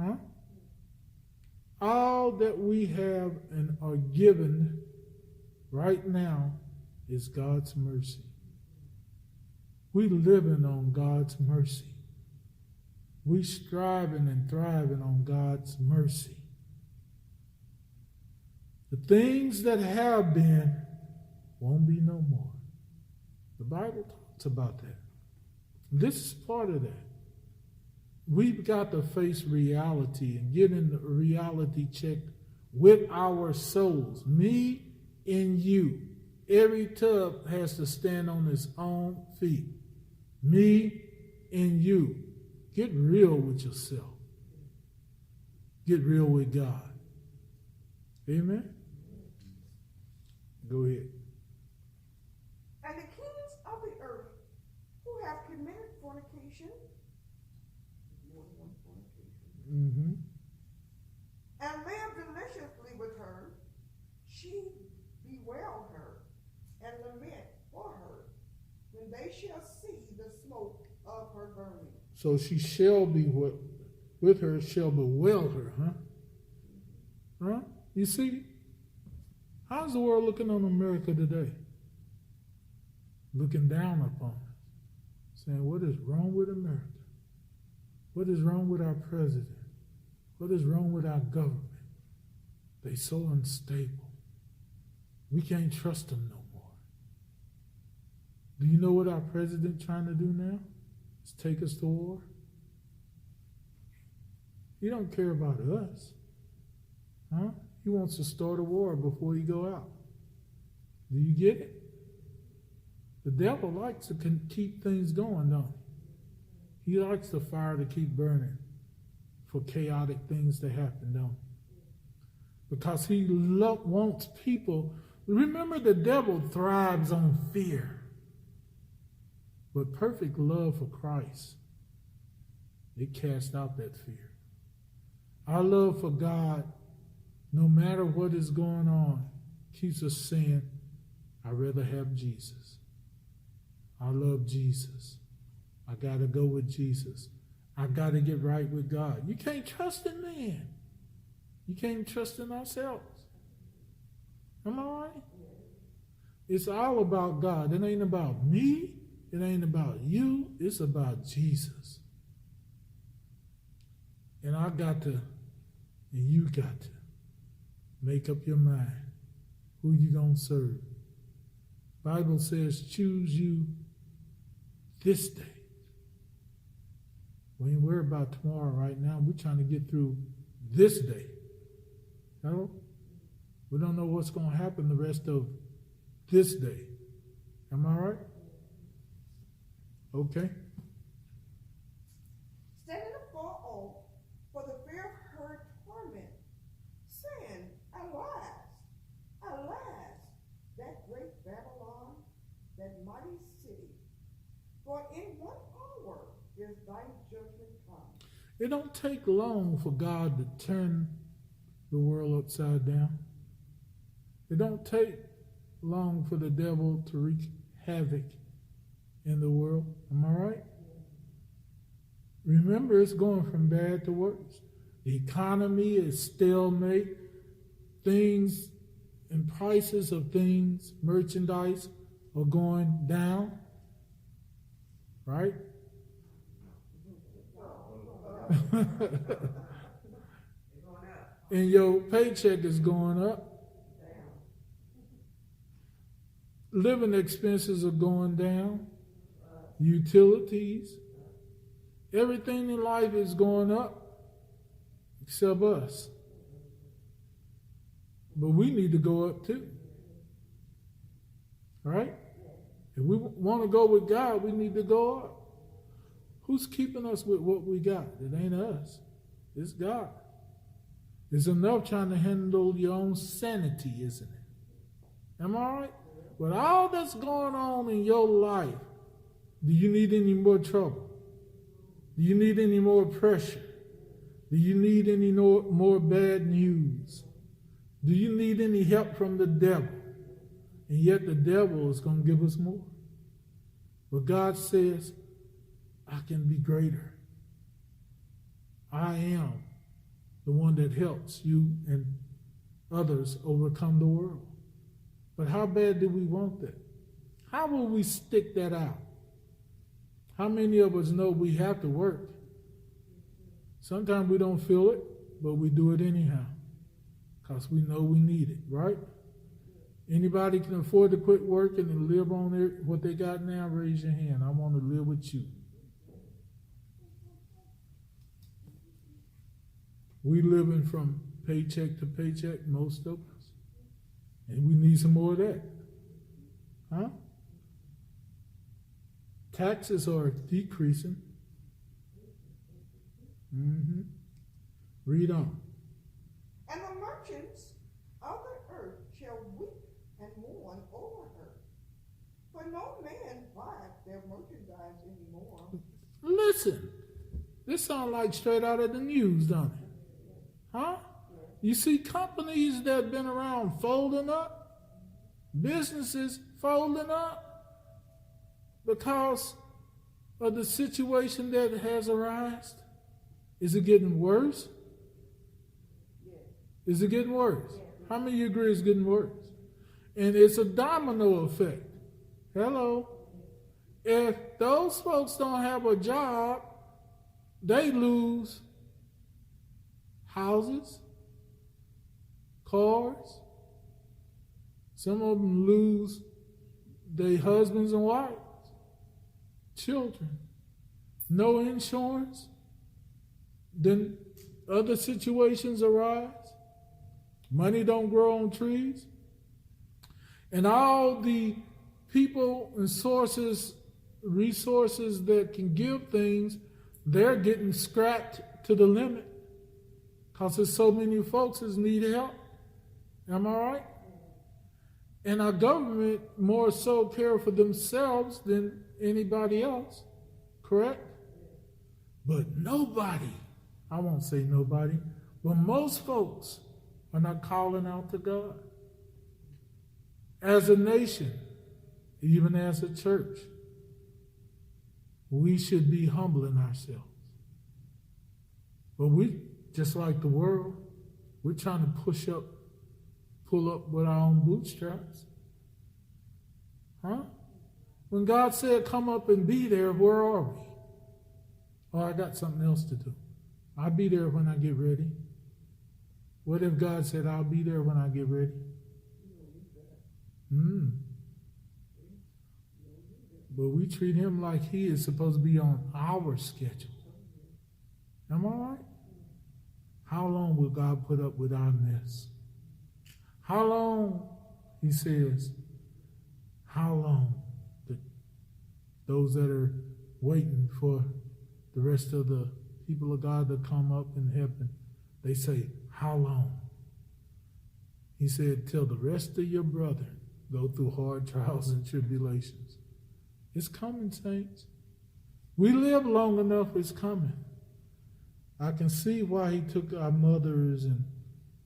Huh? All that we have and are given right now is God's mercy. We living on God's mercy. We striving and thriving on God's mercy. The things that have been won't be no more. The Bible talks about that. This is part of that. We've got to face reality and get in the reality check with our souls. Me and you. Every tub has to stand on its own feet. Me and you. Get real with yourself. Get real with God. Amen? Go ahead. And the kings of the earth who have committed fornication, Mm-hmm. and live deliciously with her, she bewail her and lament for her when they shall see the smoke of her burning. So she shall be with her, shall bewail her, huh? Huh? You see, how's the world looking on America today? Looking down upon us, saying, what is wrong with America? What is wrong with our president? What is wrong with our government? They're so unstable. We can't trust them no more. Do you know what our president trying to do now? Is take us to war. He don't care about us. Huh? He wants to start a war before he go out. Do you get it? The devil likes to keep things going, don't he? He likes the fire to keep burning for chaotic things to happen, don't he? Because he wants people. Remember, the devil thrives on fear. But perfect love for Christ, it casts out that fear. Our love for God, no matter what is going on, keeps us saying, I'd rather have Jesus. I love Jesus. I got to go with Jesus. I got to get right with God. You can't trust in man. You can't trust in ourselves. Am I right? It's all about God. It ain't about me. It ain't about you. It's about Jesus. And I got to, and you got to, make up your mind who you going to serve. Bible says, choose you this day. We ain't worried about tomorrow right now. We're trying to get through this day. No? We don't know what's going to happen the rest of this day. Am I right? Okay. Standing afar off for the fear of her torment, saying, alas, that great Babylon, that mighty city, for in 1 hour is thy judgment come. It don't take long for God to turn the world upside down. It don't take long for the devil to wreak havoc in the world. Am I right? Remember, it's going from bad to worse. The economy is stalemate. Things and prices of things, merchandise, are going down. Right? And your paycheck is going up. Living expenses are going down. Utilities. Everything in life is going up except us. But we need to go up too. Right? If we want to go with God, we need to go up. Who's keeping us with what we got? It ain't us. It's God. It's enough trying to handle your own sanity, isn't it? Am I right? With all that's going on in your life, do you need any more trouble? Do you need any more pressure? Do you need any more bad news? Do you need any help from the devil? And yet the devil is going to give us more. But God says, I can be greater. I am the one that helps you and others overcome the world. But how bad do we want that? How will we stick that out? How many of us know we have to work? Sometimes we don't feel it, but we do it anyhow because we know we need it, right? Anybody can afford to quit working and live on what they got now? Raise your hand. I want to live with you. We living from paycheck to paycheck, most of us. And we need some more of that. Huh? Taxes are decreasing. Read on. And the merchants of the earth shall weep and mourn over her. For no man buys their merchandise anymore. Listen, this sounds like straight out of the news, don't it? Huh? You see companies that have been around folding up, businesses folding up because of the situation that has arisen. Is it getting worse? Is it getting worse? How many of you agree it's getting worse? And it's a domino effect. Hello. If those folks don't have a job, they lose houses, cars. Some of them lose their husbands and wives, children. No insurance. Then other situations arise. Money don't grow on trees. And all the people and resources that can give things, they're getting scrapped to the limit because there's so many folks that need help. Am I right? And our government more so care for themselves than anybody else. Correct? But nobody, I won't say nobody, but most folks are not calling out to God. As a nation, even as a church, we should be humbling ourselves. But we, just like the world, we're trying to pull up with our own bootstraps. Huh? When God said, come up and be there, where are we? Oh, I got something else to do. I'll be there when I get ready. What if God said, I'll be there when I get ready? But we treat him like he is supposed to be on our schedule. Am I right? How long will God put up with our mess? How long, he says, how long? Those that are waiting for the rest of the people of God to come up in heaven, they say, how long? He said, till the rest of your brethren go through hard trials and tribulations. It's coming, saints. We live long enough, it's coming. I can see why he took our mothers and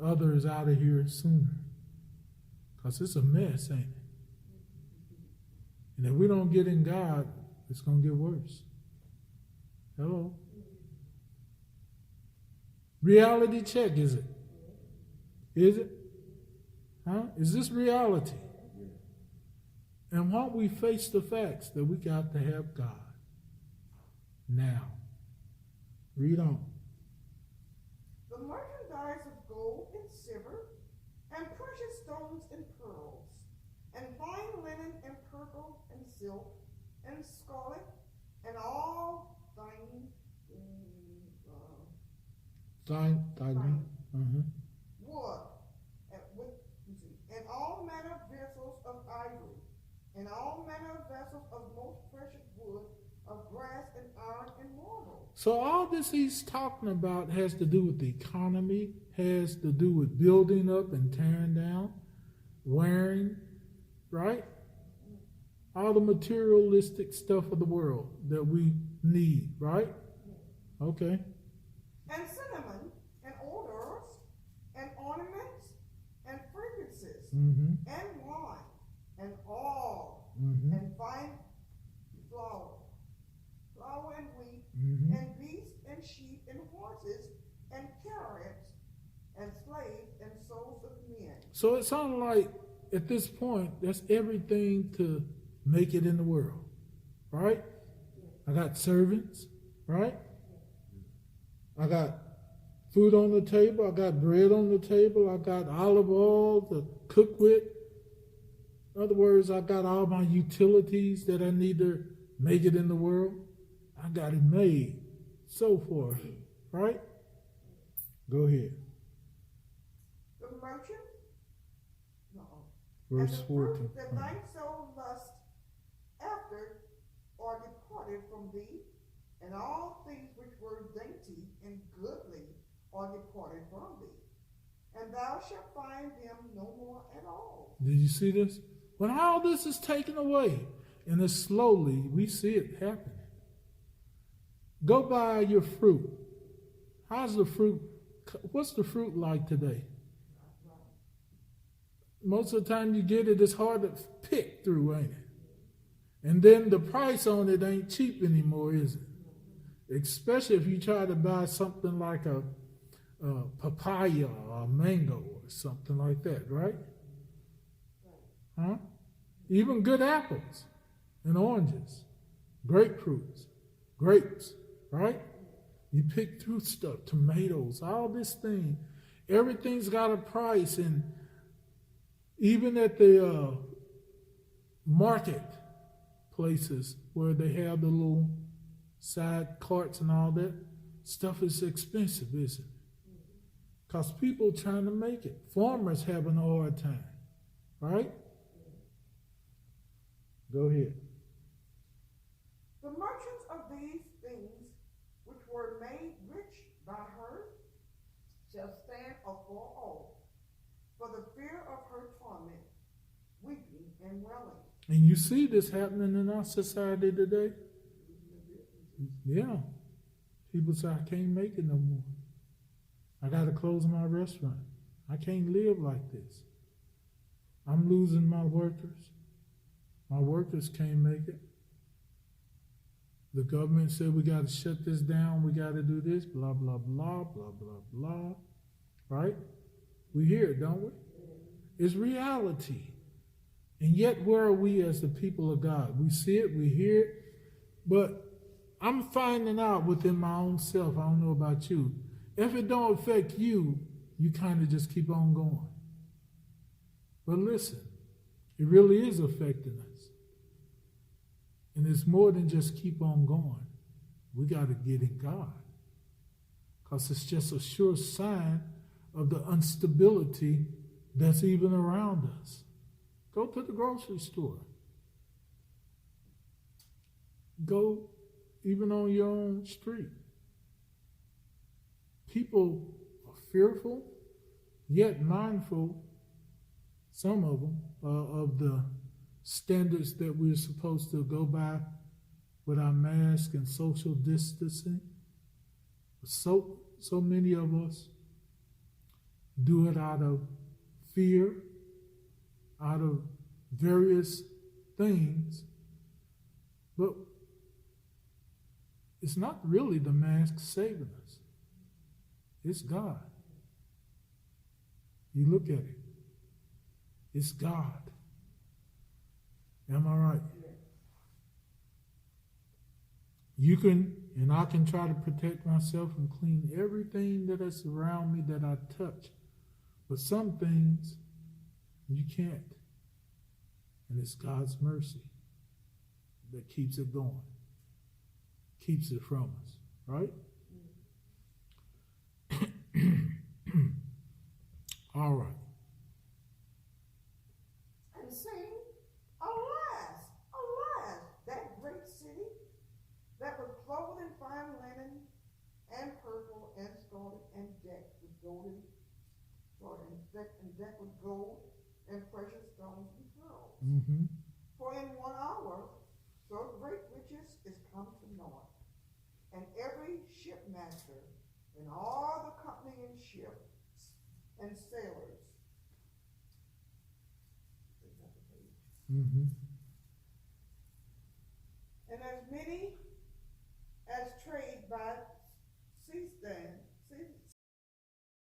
others out of here sooner. Because it's a mess, ain't it? And if we don't get in God, it's going to get worse. Hello? Reality check, is it? Is it? Huh? Is this reality? And won't we face the facts that we got to have God now? Read on. The merchandise of gold and silver, and precious stones and pearls, and fine linen and purple and silk and scarlet, and all fine wood, and all manner of vessels of ivory, and all manner of vessels of most precious wood, of brass and iron and marble. So all this he's talking about has to do with the economy, has to do with building up and tearing down, wearing, right? All the materialistic stuff of the world that we need, right? Okay. And cinnamon, and odors, and ornaments, and fragrances, and wine, and oil, and fine flour and wheat, and beasts, and sheep, and horses, and chariots, and slaves and souls of men. So it sounds like at this point, that's everything to make it in the world, right? I got servants, right? I got food on the table. I got bread on the table. I got olive oil to cook with. In other words, I got all my utilities that I need to make it in the world. I got it made. So forth, right? Go ahead. The merchant, no. Verse and the 14. fruit that thy soul lust after are departed from thee, and all things which were dainty and goodly are departed from thee, and thou shalt find them no more at all. Did you see this? When all this is taken away, and it's slowly, we see it happening. Go buy your fruit. How's the fruit? What's the fruit like today? Most of the time you get it, it's hard to pick through, ain't it? And then the price on it ain't cheap anymore, is it? Especially if you try to buy something like a papaya or a mango or something like that, right? Huh? Even good apples and oranges, grapefruits, grapes, right? You pick through stuff, tomatoes, all this thing. Everything's got a price, and even at the market places where they have the little side carts and all that, stuff is expensive, isn't it? Because people trying to make it. Farmers having a hard time, right? Go ahead. The merchants of these things which were made rich by her shall stand afar off for the fear of her torment, weeping and wailing. And you see this happening in our society today? Yeah. People say, I can't make it no more. I got to close my restaurant. I can't live like this. I'm losing my workers. My workers can't make it. The government said we got to shut this down. We got to do this, blah, blah, blah, blah, blah, blah. Right? We hear it, don't we? It's reality. And yet, where are we as the people of God? We see it, we hear it, but I'm finding out within my own self, I don't know about you, if it don't affect you, you kind of just keep on going. But listen, it really is affecting us. And it's more than just keep on going. We got to get in God. Because it's just a sure sign of the instability that's even around us. Go to the grocery store. Go even on your own street. People are fearful, yet mindful, some of them, of the standards that we're supposed to go by with our mask and social distancing. So many of us do it out of fear, out of various things, but it's not really the mask saving us. It's God. You look at it. It's God. Am I right? You can, and I can try to protect myself and clean everything that is around me that I touch. But some things, you can't. And it's God's mercy that keeps it going. Keeps it from us. Right? All right. And saying, Alas, alas, that great city that was clothed in fine linen and purple and scarlet and decked with golden, and decked with gold and precious stones and pearls. Mm-hmm. For in 1 hour so great riches is come to naught, and every shipmaster and all the company in ships and sailors. Mm-hmm.